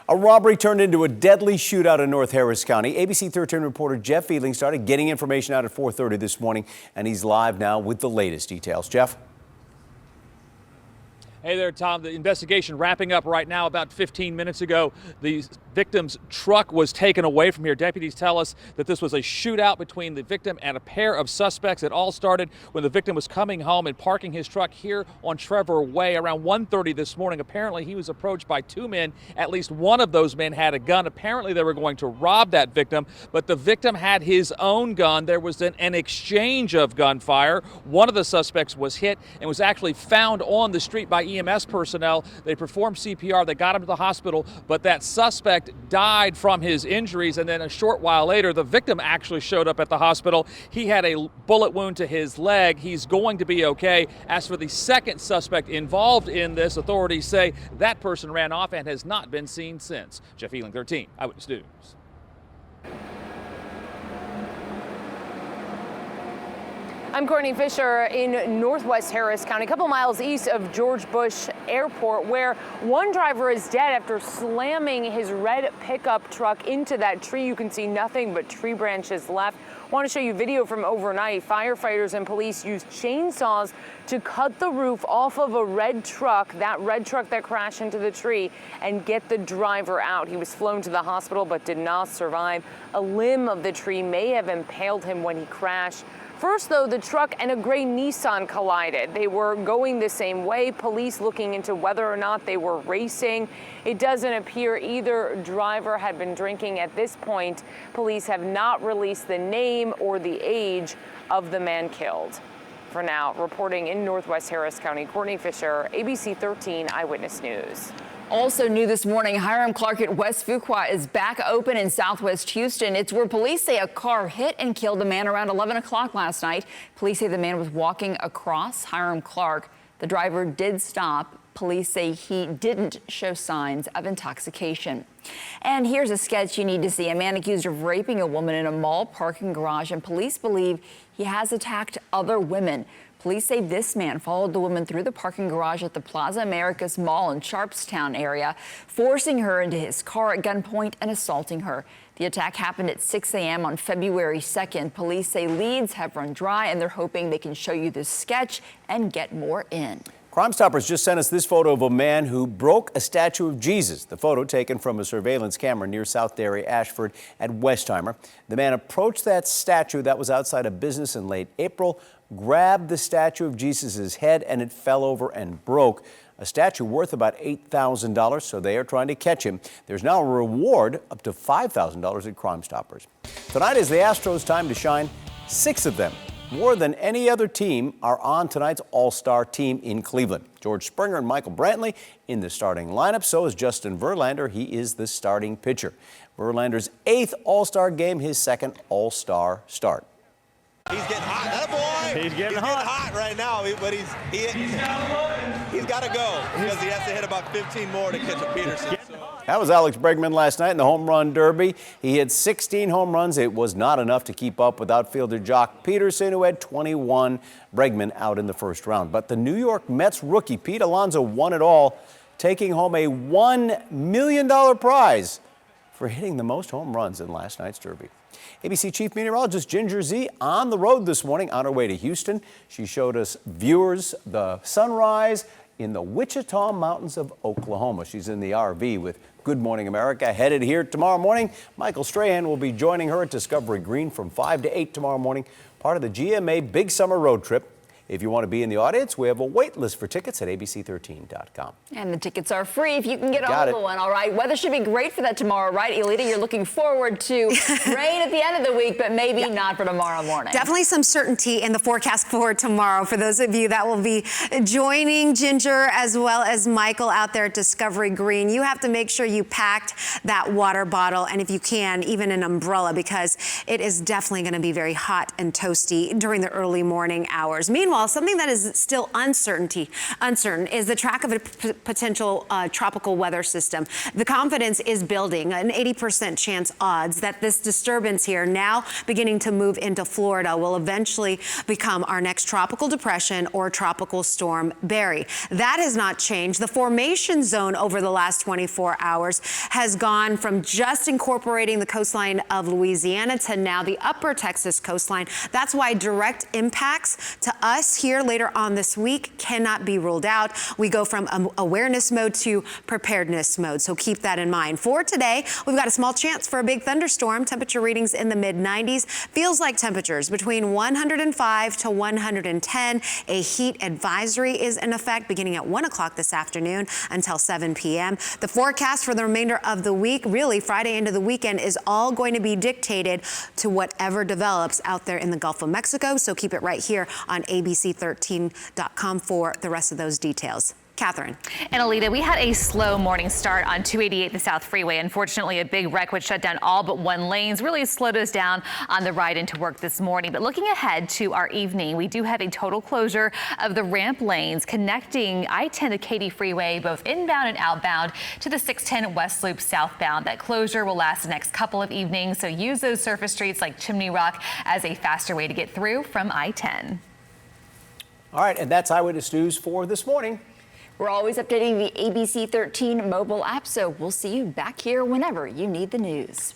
A robbery turned into a deadly shootout in North Harris County. ABC 13 reporter Jeff Feeling started getting information out at 4:30 this morning, and he's live now with the latest details. Jeff? Hey there, Tom. The investigation wrapping up right now. About 15 minutes ago, the victim's truck was taken away from here. Deputies tell us that this was a shootout between the victim and a pair of suspects. It all started when the victim was coming home and parking his truck here on Trevor Way around 1:30 this morning. Apparently, he was approached by two men. At least one of those men had a gun. Apparently, they were going to rob that victim, but the victim had his own gun. There was an exchange of gunfire. One of the suspects was hit and was actually found on the street by EMS personnel. They performed CPR. They got him to the hospital, but that suspect died from his injuries. And then a short while later, the victim actually showed up at the hospital. He had a bullet wound to his leg. He's going to be okay. As for the second suspect involved in this, authorities say that person ran off and has not been seen since. Jeff Feeling, 13 Eyewitness News. I'm Courtney Fisher in Northwest Harris County, a couple miles east of George Bush Airport, where one driver is dead after slamming his red pickup truck into that tree. You can see nothing but tree branches left. I want to show you video from overnight. Firefighters and police used chainsaws to cut the roof off of a red truck, that crashed into the tree, and get the driver out. He was flown to the hospital but did not survive. A limb of the tree may have impaled him when he crashed. First, though, the truck and a gray Nissan collided. They were going the same way. Police looking into whether or not they were racing. It doesn't appear either driver had been drinking at this point. Police have not released the name or the age of the man killed. For now, reporting in Northwest Harris County, Courtney Fisher, ABC 13 Eyewitness News. Also new this morning, Hiram Clark at West Fuqua is back open in southwest Houston. It's where police say a car hit and killed a man around 11 o'clock last night. Police say the man was walking across Hiram Clark. The driver did stop. Police say he didn't show signs of intoxication. And here's a sketch you need to see. A man accused of raping a woman in a mall parking garage, and police believe he has attacked other women. Police say this man followed the woman through the parking garage at the Plaza Americas mall in Sharpstown area, forcing her into his car at gunpoint and assaulting her. The attack happened at 6 a.m. on February 2nd. Police say leads have run dry, and they're hoping they can show you this sketch and get more in. Crime Stoppers just sent us this photo of a man who broke a statue of Jesus. The photo taken from a surveillance camera near South Dairy Ashford at Westheimer. The man approached that statue that was outside a business in late April, grabbed the statue of Jesus' head, and it fell over and broke. A statue worth about $8,000, so they are trying to catch him. There's now a reward up to $5,000 at Crime Stoppers. Tonight is the Astros' time to shine. 6 of them, more than any other team, are on tonight's All-Star team in Cleveland. George Springer and Michael Brantley in the starting lineup. So is Justin Verlander. He is the starting pitcher. Verlander's 8th All-Star game, his 2nd All-Star start. He's getting hot. That boy. He's getting hot Right now, but he's got to go because he has to hit about 15 more to catch a Peterson. That was Alex Bregman last night in the home run derby. He hit 16 home runs. It was not enough to keep up with outfielder Jock Peterson, who had 21. Bregman out in the first round. But the New York Mets rookie Pete Alonso won it all, taking home a $1 million prize for hitting the most home runs in last night's derby. ABC Chief Meteorologist Ginger Z on the road this morning on her way to Houston. She showed us viewers the sunrise in the Wichita Mountains of Oklahoma. She's in the RV with Good Morning America headed here tomorrow morning. Michael Strahan will be joining her at Discovery Green from 5 to 8 tomorrow morning, part of the GMA Big Summer Road Trip. If you want to be in the audience, we have a wait list for tickets at abc13.com. And the tickets are free if you can get a hold of one, all right? Weather should be great for that tomorrow, right, Elita? You're looking forward to rain at the end of the week, but maybe not for tomorrow morning. Definitely some certainty in the forecast for tomorrow. For those of you that will be joining Ginger as well as Michael out there at Discovery Green, you have to make sure you packed that water bottle, and if you can, even an umbrella, because it is definitely going to be very hot and toasty during the early morning hours. Meanwhile, Meanwhile, something that is still uncertain is the track of a potential tropical weather system. The confidence is building, an 80% chance odds that this disturbance here, now beginning to move into Florida, will eventually become our next tropical depression or tropical storm Barry. That has not changed. The formation zone over the last 24 hours has gone from just incorporating the coastline of Louisiana to now the upper Texas coastline. That's why direct impacts to us here later on this week cannot be ruled out. We go from awareness mode to preparedness mode, so keep that in mind. For today, we've got a small chance for a big thunderstorm. Temperature readings in the mid-90s. Feels like temperatures between 105 to 110. A heat advisory is in effect beginning at 1 o'clock this afternoon until 7 p.m. The forecast for the remainder of the week, really Friday into the weekend, is all going to be dictated to whatever develops out there in the Gulf of Mexico. So keep it right here on ABC13.com for the rest of those details. Catherine. And Alita, we had a slow morning start on 288, the South Freeway. Unfortunately, a big wreck which shut down all but one lanes really slowed us down on the ride into work this morning. But looking ahead to our evening, we do have a total closure of the ramp lanes connecting I-10 to Katy Freeway, both inbound and outbound, to the 610 West Loop southbound. That closure will last the next couple of evenings, so use those surface streets like Chimney Rock as a faster way to get through from I-10. All right, and that's Eyewitness News for this morning. We're always updating the ABC 13 mobile app, so we'll see you back here whenever you need the news.